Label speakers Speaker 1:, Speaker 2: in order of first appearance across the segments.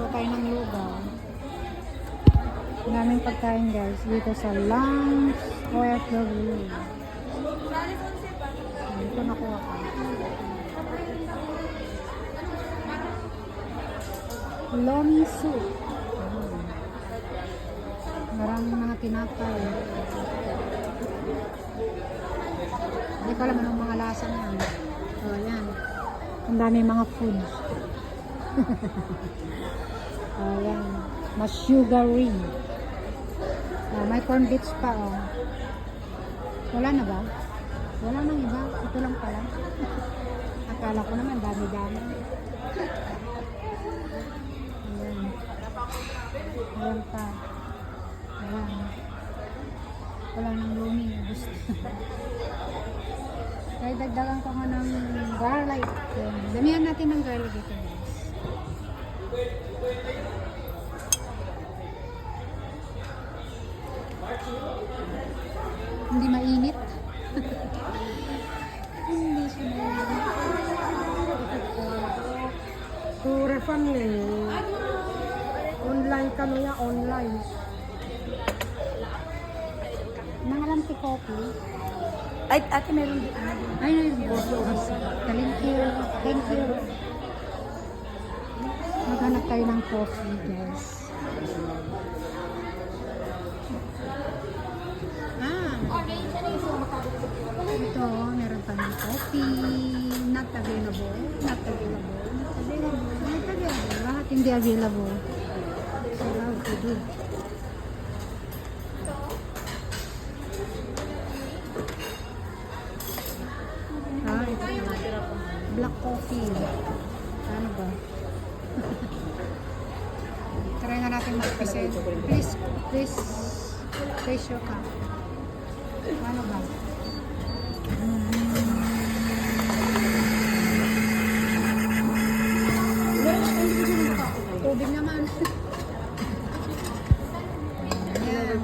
Speaker 1: tayo ng lugaw. Ang daming pagkain guys dito sa Lunch OFW. Ito nakuha ko. Lomi soup. Maraming mga tinapay. Hindi ko alam anong mga lasa niyan. O, yan. Ang dami mga food. O, yan. Mas sugary. May corn bits pa, o. Wala na ba? Wala nang iba. Ito lang pala. Akala ko naman dami-dami. Ayan. Ayan pa. Ayan. Wala nang lumi. Gusto. Kaya dagdagan ko nga ng garlic. Ayan. Damihan natin ng garlic ito guys. Hindi mainit. Hindi siya mainit.
Speaker 2: Pure fan eh. Online ka no ya, online.
Speaker 1: Nangalam si coffee.
Speaker 2: Ay, ate meron din.
Speaker 1: Ay, thank you. Thank you. Maghanap tayo ng coffee, guys. Ito, meron pa ng coffee. Not available. Not available. Not available. Not available. Lahat hindi available. So, how to do? Black coffee. Ano ba? Try na natin mag-present. Please show ka. Ano ba? Tubig naman. Ayan.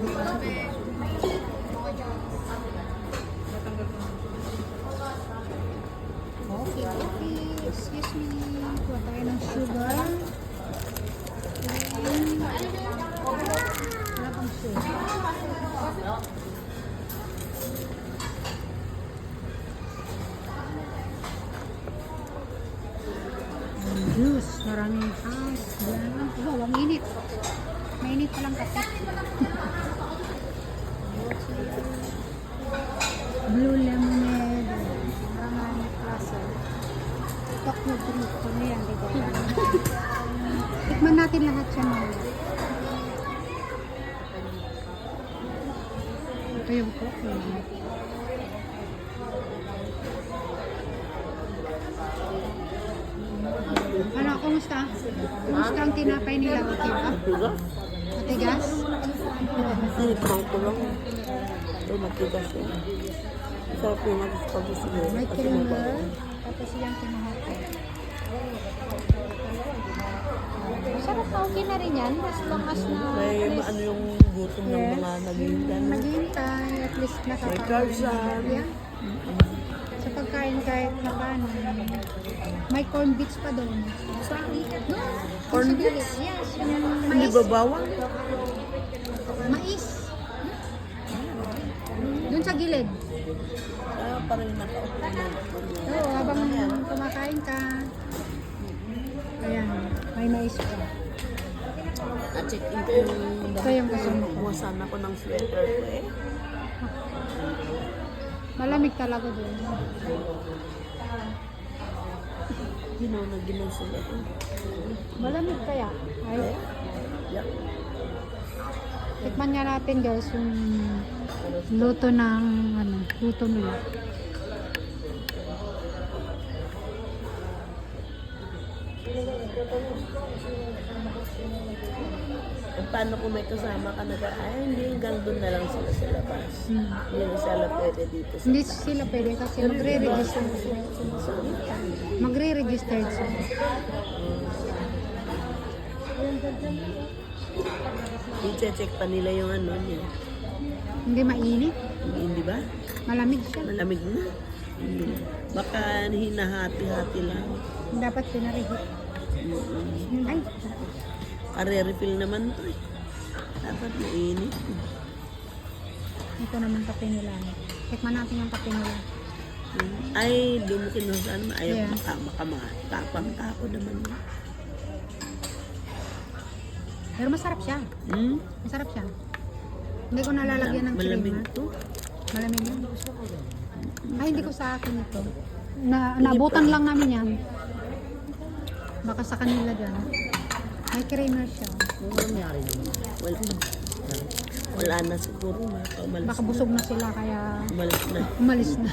Speaker 1: Okay. Excuse me. Kuha tayo ng sugar. Wala pang sugar. Juice. Maraming ice. Oh, ang init. Mainit pa lang kasi. Blue lemonade. Maraming klase. Tokyo drink. Ano yan, diba? Tikman natin lahat siya mga. Ito yung coffee. Ano, kumusta? Kumusta ang tinapay nila? Okay ba? Matigas?
Speaker 2: Sinipang ko lang. Ito matigas eh. Sarap yung mag-spaghetti siguro.
Speaker 1: May creamer. Tapos yung kinuhati. Sarap na, okay na rin yan. As long as na
Speaker 2: May
Speaker 1: at least,
Speaker 2: ano yung gutom ng mga naghihintay.
Speaker 1: maghihintay, at least
Speaker 2: May
Speaker 1: nakakain.
Speaker 2: calzone.
Speaker 1: Yeah. Sa pagkain kahit na paano. May corn bits pa doon. No?
Speaker 2: Corn
Speaker 1: Sa gilid.
Speaker 2: bits?
Speaker 1: Yes. Yung
Speaker 2: Hindi
Speaker 1: mais.
Speaker 2: ba bawang?
Speaker 1: Mais. Doon sa gilid.
Speaker 2: Parang naka-open na.
Speaker 1: Oo, habang kumakain ka. Ayan, may mais pa.
Speaker 2: Na-check in ko yung
Speaker 1: Ito yung kasama ko.
Speaker 2: buwasan ako ng sweater ko eh.
Speaker 1: Malamig talaga doon.
Speaker 2: Ginaw na ginaw sila ko.
Speaker 1: Malamig kaya? Ay,
Speaker 2: Yeah.
Speaker 1: tikman nga natin guys yung luto ng luto nila.
Speaker 2: At paano kung may kasama ka na hindi hanggang doon na lang sila sa labas. Hindi na sila pwede dito sa
Speaker 1: Hindi sila pwede kasi magre-register. Magre-register sila.
Speaker 2: I-check pa nila yung ano niya.
Speaker 1: Hindi mainit.
Speaker 2: Hindi ba?
Speaker 1: Malamig siya.
Speaker 2: Malamig na. Hindi. Baka hinahati-hati lang.
Speaker 1: Dapat pinarihit. Ay,
Speaker 2: Kare-refill naman to eh. Dapat mainit.
Speaker 1: Ito naman kape nila. Tikman natin yung kape nila.
Speaker 2: Ay, di mo kinusan. Ayaw
Speaker 1: Yeah.
Speaker 2: baka makatapang tako naman.
Speaker 1: Pero masarap siya.
Speaker 2: Hmm?
Speaker 1: Masarap siya. Hindi ko nalalagyan ng
Speaker 2: Malamig
Speaker 1: creamer.
Speaker 2: to.
Speaker 1: Malamig yan. Ay, hindi ko sa akin ito. Naabutan lang namin yan. Baka sa kanila dyan. May creamer siya.
Speaker 2: Wala na siguro. Umalis
Speaker 1: Baka busog na sila kaya
Speaker 2: Umalis na.
Speaker 1: umalis na.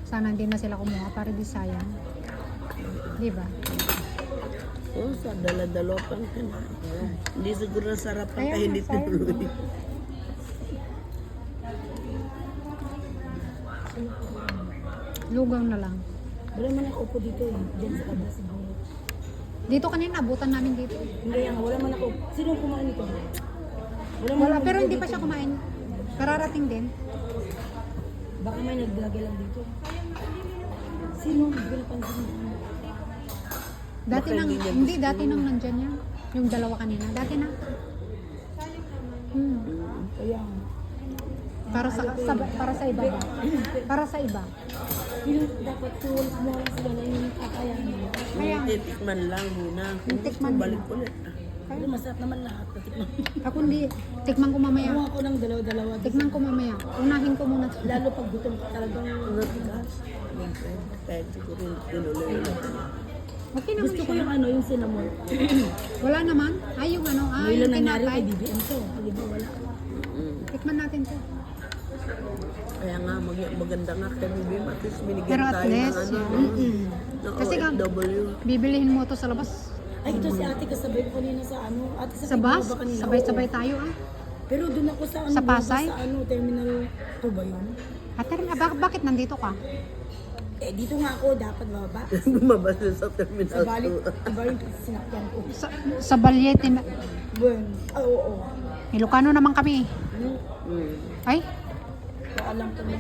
Speaker 1: Sana hindi na sila kumuha para di sayang. Di ba?
Speaker 2: Oh, sa dala-dalo pang hindi siguro sarap ang
Speaker 1: Kaya
Speaker 2: kahit
Speaker 1: sayang.
Speaker 2: tinuloy.
Speaker 1: Lugaw na lang.
Speaker 3: Wala man ako upo dito eh. Diyan sa labas siguro.
Speaker 1: Dito kanina, abutan namin dito.
Speaker 3: Hindi yan, wala man ako. Sino ang kumain nito? man
Speaker 1: Wala,
Speaker 3: ako
Speaker 1: pero
Speaker 3: dito
Speaker 1: hindi pa
Speaker 3: dito.
Speaker 1: siya kumain. Kararating din.
Speaker 3: Baka may nagblogger lang dito. Sino? Hindi ko napansin mo.
Speaker 1: Dati
Speaker 2: Baka
Speaker 1: nang,
Speaker 2: hindi niya
Speaker 1: hindi,
Speaker 2: gusto.
Speaker 1: dati nang nandyan yan. Yung dalawa kanina. Dati na.
Speaker 3: Kaya,
Speaker 1: Para sa iba ba? Para sa iba.
Speaker 3: yung dapat tuwal mo sila na yung kakayahan nila.
Speaker 1: Kaya,
Speaker 2: Titikman lang muna.
Speaker 1: Yung tikman
Speaker 2: Balik
Speaker 1: muna.
Speaker 2: ulit.
Speaker 3: Pero masarap naman lahat. Natikman.
Speaker 1: ako hindi. Tikman ko mamaya.
Speaker 3: Kuha ko ng dalawa-dalawa.
Speaker 1: Tikman ko mamaya. Unahin ko muna.
Speaker 3: Lalo pag gutom ka talagang
Speaker 2: Natigas. Kahit siguro tinuloy ulit.
Speaker 1: Okay naman
Speaker 3: gusto ko
Speaker 1: siya.
Speaker 3: yung ano, yung cinnamon.
Speaker 1: Wala naman. Ay, yung ano. Ay,
Speaker 3: Ngayon
Speaker 1: yung
Speaker 3: lang nangyari
Speaker 1: tinapay.
Speaker 3: kay BBM to. Di ba wala?
Speaker 1: Tikman natin to.
Speaker 2: Kaya nga, maganda nga kay BBM. At least binigyan
Speaker 1: Pero at
Speaker 2: tayo
Speaker 1: least,
Speaker 2: ng ano.
Speaker 1: yeah.
Speaker 2: Ng
Speaker 1: Kasi nga,
Speaker 2: OFW.
Speaker 1: bibilihin mo to sa labas.
Speaker 3: Ay, ito si ate kasabay ko kanina sa ano. Ate
Speaker 1: Sa bus.
Speaker 3: Tiguaba kanina.
Speaker 1: Sabay-sabay
Speaker 3: Oo.
Speaker 1: tayo ah.
Speaker 3: Pero doon ako sa ano.
Speaker 1: Sa Pasay?
Speaker 3: Sa ano, terminal 2 ba yun?
Speaker 1: Ate rin, bakit nandito ka?
Speaker 3: Eh, dito nga ako dapat bababa.
Speaker 2: Bumabas na sa
Speaker 3: Sa
Speaker 2: terminal
Speaker 3: balik,
Speaker 2: 2.
Speaker 3: iba yung sinakyan ko.
Speaker 1: Sa Balyete.
Speaker 3: Bun. Oo.
Speaker 1: Ilocano naman kami. Ay,
Speaker 3: Kaya alam ko na.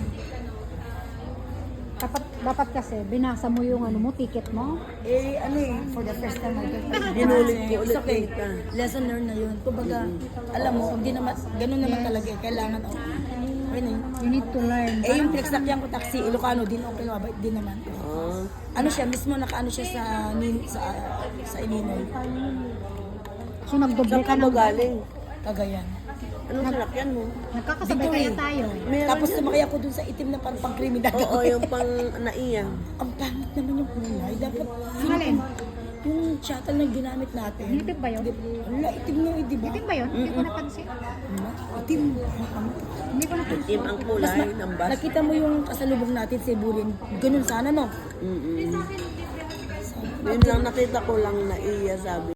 Speaker 1: dapat kasi binasa mo yung ano mo, ticket mo.
Speaker 3: Eh, ano eh, for the first time I get
Speaker 2: Ginulit ko ulit
Speaker 3: It's okay.
Speaker 2: kita.
Speaker 3: Lesson learned na yun. Kumbaga, alam mo, hindi naman, ganun naman
Speaker 1: Yes.
Speaker 3: talaga eh. Kailangan, ano yun.
Speaker 1: You need to learn.
Speaker 3: Eh, yung pinagsakyan ko taxi, Ilocano din, okay, mabait din naman.
Speaker 2: Oh.
Speaker 3: Ano siya, mismo nakaano siya sa Illinois.
Speaker 1: So nagdoble
Speaker 2: Saan
Speaker 1: ka
Speaker 2: ka ba
Speaker 1: ng
Speaker 2: galing?
Speaker 3: Cagayan.
Speaker 2: Anong salakyan mo?
Speaker 1: Nagkakasabay
Speaker 3: Dito
Speaker 1: kaya
Speaker 3: eh.
Speaker 1: tayo.
Speaker 2: Meron
Speaker 3: Tapos
Speaker 2: yan.
Speaker 3: sumakay ako dun sa itim na parang pang-criminal.
Speaker 2: Oo, yung pang naiya.
Speaker 3: Ang pangit naman yung kulay. Dapat,
Speaker 1: Alin?
Speaker 3: yung shuttle na ginamit natin.
Speaker 1: Itim ba yun?
Speaker 3: Wala, itim na eh, di ba?
Speaker 1: Itim ba yun? Hindi ko napansin.
Speaker 3: Itim.
Speaker 1: Hindi ko napansin.
Speaker 2: Itim ang kulay ng bus.
Speaker 3: Nakita mo yung kasalubong natin sa Bulin. Ganun sana, no?
Speaker 2: Yun lang nakita ko lang naiya sabi.